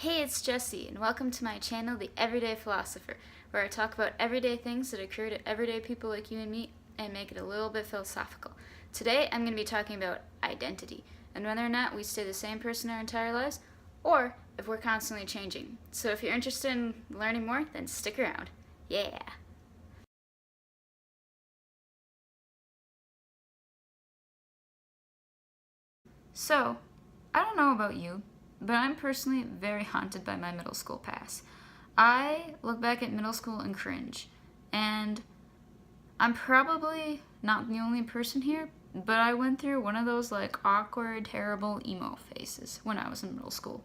Hey, it's Jessi, and welcome to my channel, The Everyday Philosopher, where I talk about everyday things that occur to everyday people like you and me and make it a little bit philosophical. Today, I'm going to be talking about identity and whether or not we stay the same person our entire lives, or if we're constantly changing. So if you're interested in learning more, then stick around. Yeah! So, I don't know about you, but I'm personally very haunted by my middle school past. I look back at middle school and cringe, and I'm probably not the only person here, but I went through one of those like awkward, terrible emo phases when I was in middle school.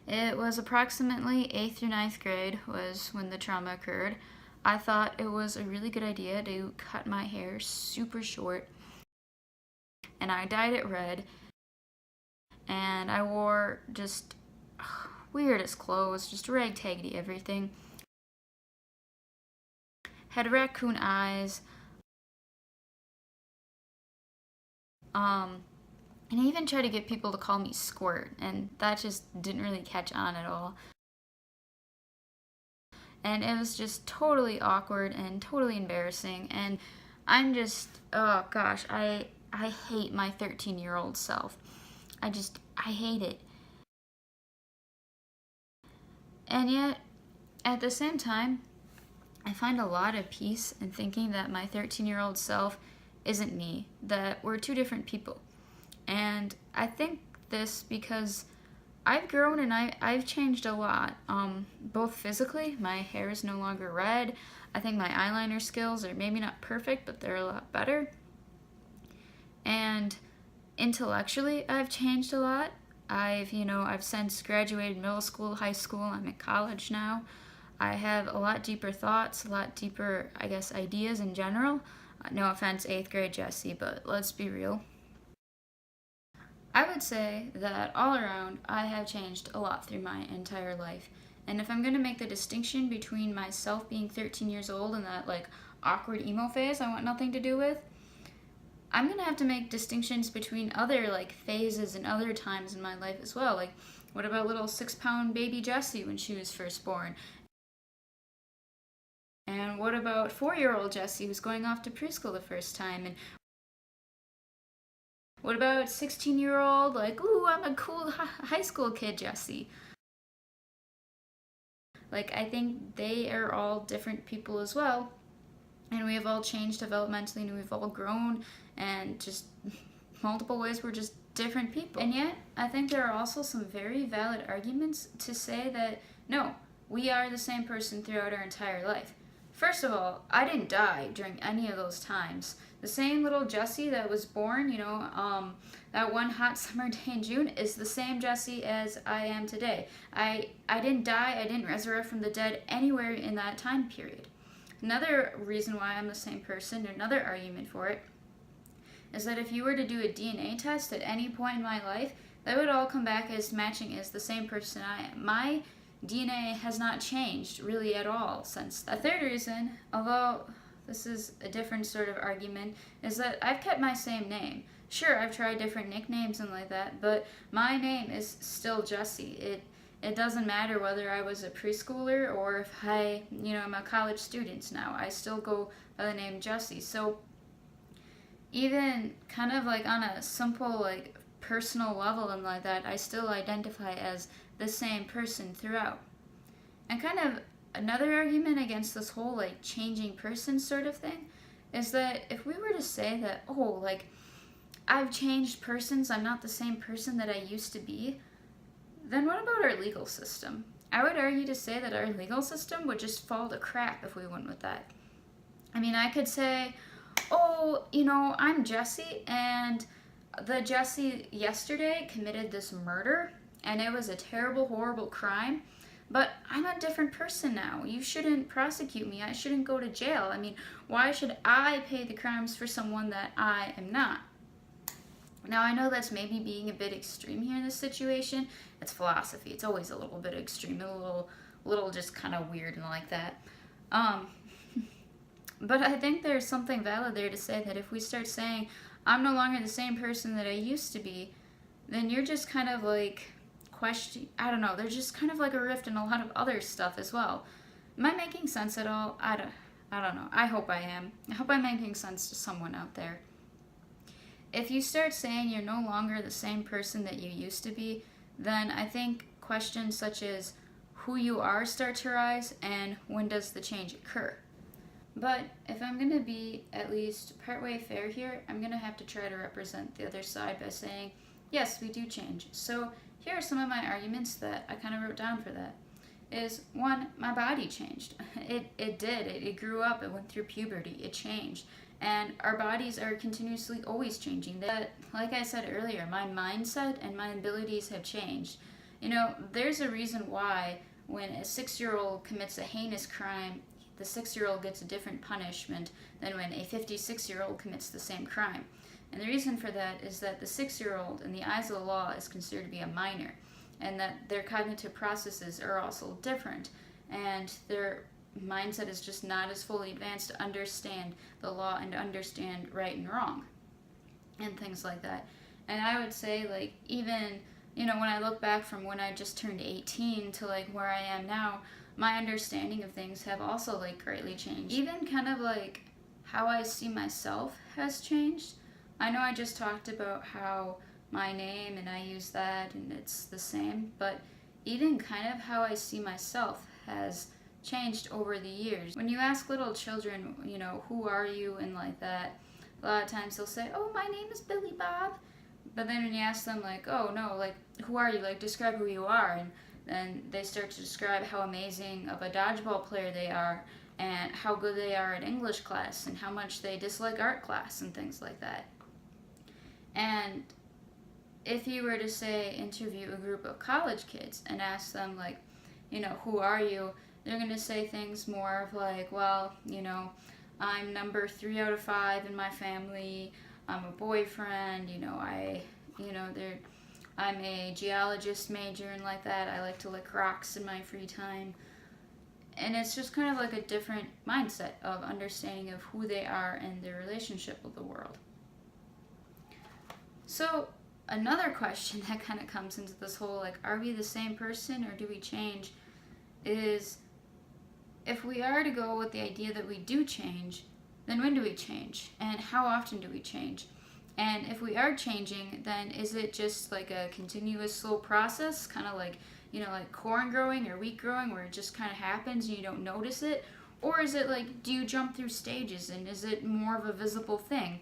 It was approximately 8th through ninth grade was when the trauma occurred. I thought it was a really good idea to cut my hair super short, and I dyed it red, and I wore just weirdest clothes, just ragtaggy everything. Had raccoon eyes. And I even tried to get people to call me Squirt, and that just didn't really catch on at all. And it was just totally awkward and totally embarrassing, and I'm just, oh gosh, I hate my 13-year-old self. I hate it. And yet, at the same time, I find a lot of peace in thinking that my 13-year-old self isn't me, that we're two different people. And I think this because I've grown and I've changed a lot, both physically. My hair is no longer red. I think my eyeliner skills are maybe not perfect, but they're a lot better. And intellectually, I've changed a lot. I've since graduated middle school, high school. I'm in college now. I have a lot deeper thoughts, a lot deeper, ideas in general. No offense, 8th grade Jessi, but let's be real. I would say that all around, I have changed a lot through my entire life. And if I'm going to make the distinction between myself being 13 years old and that awkward emo phase I want nothing to do with, I'm going to have to make distinctions between other phases and other times in my life as well. Like, what about little 6-pound baby Jessi when she was first born? And what about 4-year-old Jessi who's going off to preschool the first time? And what about 16-year-old, ooh, I'm a cool high school kid Jessi? I think they are all different people as well. And we have all changed developmentally, and we've all grown, and just multiple ways we're just different people. And yet, I think there are also some very valid arguments to say that, no, we are the same person throughout our entire life. First of all, I didn't die during any of those times. The same little Jessi that was born, that one hot summer day in June is the same Jessi as I am today. I didn't die, I didn't resurrect from the dead anywhere in that time period. Another reason why I'm the same person, another argument for it, is that if you were to do a DNA test at any point in my life, that would all come back as matching as the same person I am. My DNA has not changed really at all since. A third reason, although this is a different sort of argument, is that I've kept my same name. Sure, I've tried different nicknames and like that, but my name is still Jessi. It doesn't matter whether I was a preschooler or if I'm a college student now. I still go by the name Jessi. So even kind of on a simple personal level and like that, I still identify as the same person throughout. And kind of another argument against this whole changing person sort of thing is that if we were to say that, I've changed persons, I'm not the same person that I used to be, then what about our legal system? I would argue to say that our legal system would just fall to crap if we went with that. I mean, I could say, oh, I'm Jessi, and the Jessi yesterday committed this murder, and it was a terrible, horrible crime, but I'm a different person now. You shouldn't prosecute me. I shouldn't go to jail. I mean, why should I pay the crimes for someone that I am not? Now, I know that's maybe being a bit extreme here in this situation. It's philosophy. It's always a little bit extreme, a little just kind of weird and like that. But I think there's something valid there to say that if we start saying, I'm no longer the same person that I used to be, then you're just kind of question, I don't know, there's just kind of like a rift in a lot of other stuff as well. Am I making sense at all? I don't know. I hope I am. I hope I'm making sense to someone out there. If you start saying you're no longer the same person that you used to be, then I think questions such as who you are start to rise, and when does the change occur? But if I'm going to be at least partway fair here, I'm going to have to try to represent the other side by saying, yes, we do change. So here are some of my arguments that I kind of wrote down for that. Is one, my body changed. It did. It grew up. It went through puberty. It changed. And our bodies are continuously always changing. That, like I said earlier, my mindset and my abilities have changed. You know, there's a reason why when a 6-year-old commits a heinous crime, the 6-year-old gets a different punishment than when a 56-year-old commits the same crime. And the reason for that is that the 6-year-old, in the eyes of the law, is considered to be a minor, and that their cognitive processes are also different, and their mindset is just not as fully advanced to understand the law and to understand right and wrong, and things like that. And I would say, like, even, you know, when I look back from when I just turned 18 to, like, where I am now, my understanding of things have also, like, greatly changed. Even kind of, like, how I see myself has changed. I know I just talked about how my name and I use that and it's the same, but even kind of how I see myself has changed over the years. When you ask little children, you know, who are you and like that, a lot of times they'll say, oh, my name is Billy Bob. But then when you ask them, like, oh, no, like, who are you? Like, describe who you are. And then they start to describe how amazing of a dodgeball player they are and how good they are at English class and how much they dislike art class and things like that. And if you were to, say, interview a group of college kids and ask them, like, you know, who are you? They're going to say things more of like, well, you know, I'm number 3 out of 5 in my family. I'm a boyfriend. You know, I'm a geologist major and like that. I like to lick rocks in my free time. And it's just kind of like a different mindset of understanding of who they are and their relationship with the world. So another question that kind of comes into this whole, like, are we the same person or do we change, is if we are to go with the idea that we do change, then when do we change? And how often do we change? And if we are changing, then is it just like a continuous slow process, kind of like, you know, like corn growing or wheat growing, where it just kind of happens and you don't notice it? Or is it like, do you jump through stages and is it more of a visible thing?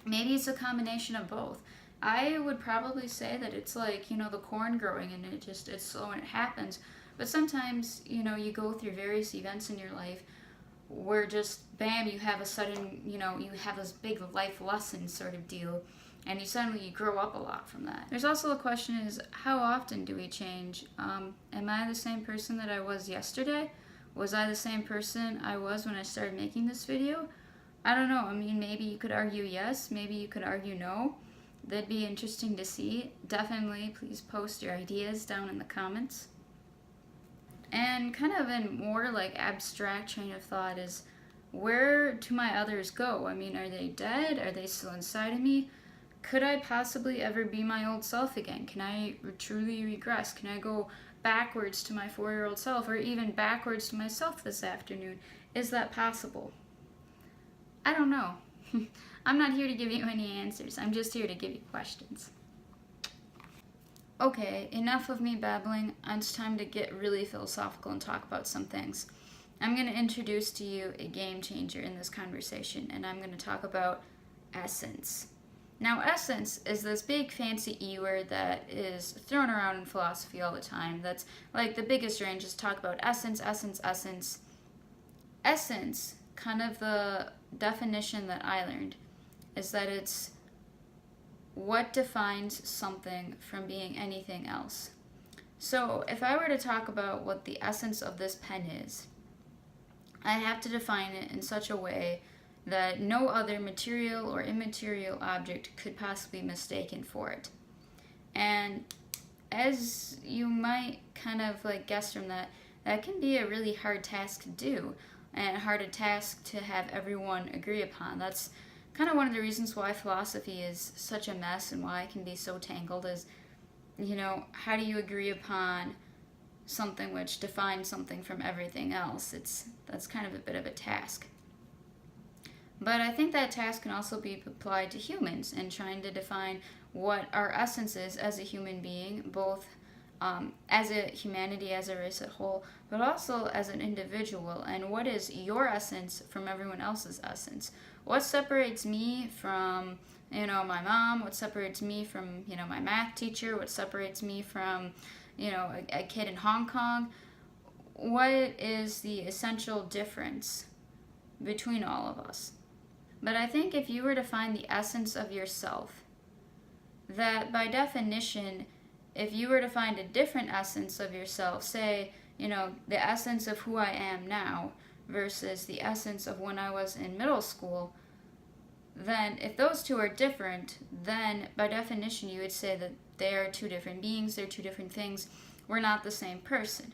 Maybe it's a combination of both. I would probably say that it's like, you know, the corn growing and it's slow and it happens. But sometimes, you know, you go through various events in your life where just, bam, you have a sudden, you know, you have this big life lesson sort of deal, and you grow up a lot from that. There's also the question is, how often do we change? Am I the same person that I was yesterday? Was I the same person I was when I started making this video? I don't know. I mean, maybe you could argue yes, maybe you could argue no. That'd be interesting to see. Definitely, please post your ideas down in the comments. And kind of a more like abstract train of thought is, where do my others go? I mean, are they dead? Are they still inside of me? Could I possibly ever be my old self again? Can I truly regress? Can I go backwards to my 4-year-old self, or even backwards to myself this afternoon? Is that possible? I don't know. I'm not here to give you any answers. I'm just here to give you questions. Okay, enough of me babbling. It's time to get really philosophical and talk about some things. I'm going to introduce to you a game changer in this conversation, and I'm going to talk about essence. Now, essence is this big fancy E word that is thrown around in philosophy all the time. That's like the biggest range is talk about essence, essence, essence. Essence, kind of the definition that I learned, is that it's what defines something from being anything else. So if I were to talk about what the essence of this pen is, I have to define it in such a way that no other material or immaterial object could possibly be mistaken for it. And as you might kind of like guess from that, that can be a really hard task to do, and a hard task to have everyone agree upon. That's kind of one of the reasons why philosophy is such a mess and why it can be so tangled, is how do you agree upon something which defines something from everything else? That's kind of a bit of a task. But I think that task can also be applied to humans and trying to define what our essence is as a human being, both as a humanity, as a race at whole, but also as an individual. And what is your essence from everyone else's essence? What separates me from, my mom? What separates me from, my math teacher? What separates me from, a kid in Hong Kong? What is the essential difference between all of us? But I think if you were to find the essence of yourself, that by definition, if you were to find a different essence of yourself, say, the essence of who I am now versus the essence of when I was in middle school, then if those two are different, then by definition you would say that they are two different beings, they're two different things, we're not the same person.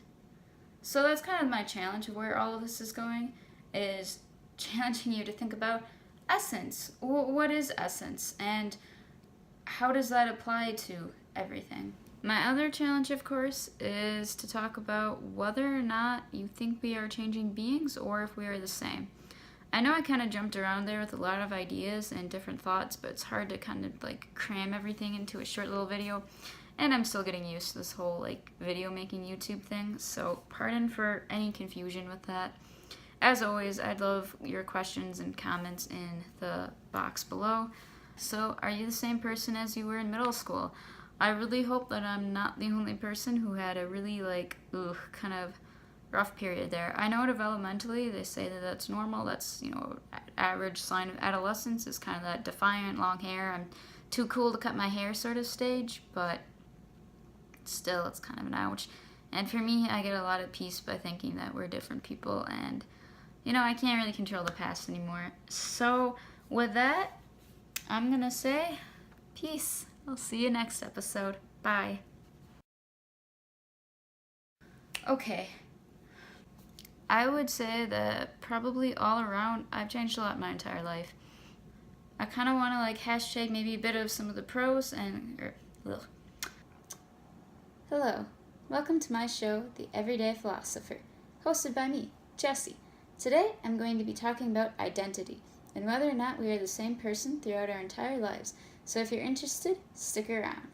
So that's kind of my challenge of where all of this is going, is challenging you to think about essence. What is essence, and how does that apply to everything? My other challenge, of course, is to talk about whether or not you think we are changing beings or if we are the same. I know I kind of jumped around there with a lot of ideas and different thoughts, but it's hard to kind of cram everything into a short little video, and I'm still getting used to this whole video making YouTube thing, so pardon for any confusion with that. As always, I'd love your questions and comments in the box below. So, are you the same person as you were in middle school? I really hope that I'm not the only person who had a really, kind of rough period there. I know developmentally they say that that's normal. That's, average sign of adolescence is kind of that defiant, long hair, I'm too cool to cut my hair sort of stage, but still, it's kind of an ouch. And for me, I get a lot of peace by thinking that we're different people, and I can't really control the past anymore. So, with that, I'm gonna say peace. I'll see you next episode. Bye. Okay. I would say that probably all around, I've changed a lot my entire life. I kind of want to hashtag maybe a bit of some of the pros and... Hello. Welcome to my show, The Everyday Philosopher, hosted by me, Jessi. Today, I'm going to be talking about identity, and whether or not we are the same person throughout our entire lives. So if you're interested, stick around.